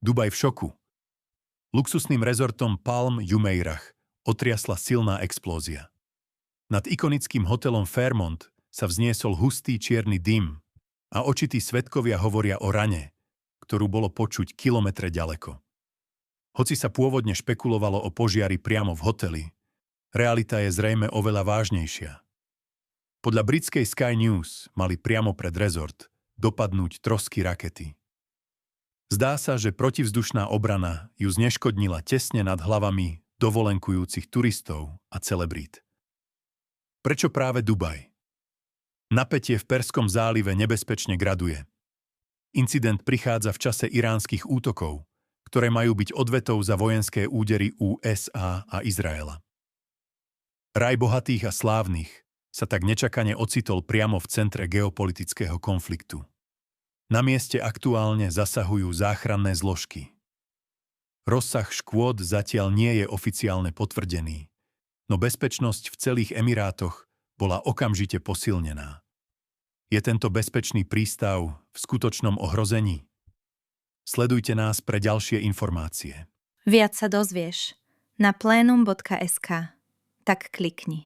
Dubaj v šoku. Luxusným rezortom Palm Jumeirah otriasla silná explózia. Nad ikonickým hotelom Fairmont sa vzniesol hustý čierny dym a očití svedkovia hovoria o rane, ktorú bolo počuť kilometre ďaleko. Hoci sa pôvodne špekulovalo o požiari priamo v hoteli, realita je zrejme oveľa vážnejšia. Podľa britskej Sky News mali priamo pred rezort dopadnúť trosky rakety. Zdá sa, že protivzdušná obrana ju zneškodnila tesne nad hlavami dovolenkujúcich turistov a celebrít. Prečo práve Dubaj? Napätie v Perskom zálive nebezpečne graduje. Incident prichádza v čase iránskych útokov, ktoré majú byť odvetou za vojenské údery USA a Izraela. Raj bohatých a slávnych sa tak nečakane ocitol priamo v centre geopolitického konfliktu. Na mieste aktuálne zasahujú záchranné zložky. Rozsah škôd zatiaľ nie je oficiálne potvrdený, no bezpečnosť v celých Emirátoch bola okamžite posilnená. Je tento bezpečný prístav v skutočnom ohrození? Sledujte nás pre ďalšie informácie. Viac sa dozvieš na plenum.sk. Tak klikni.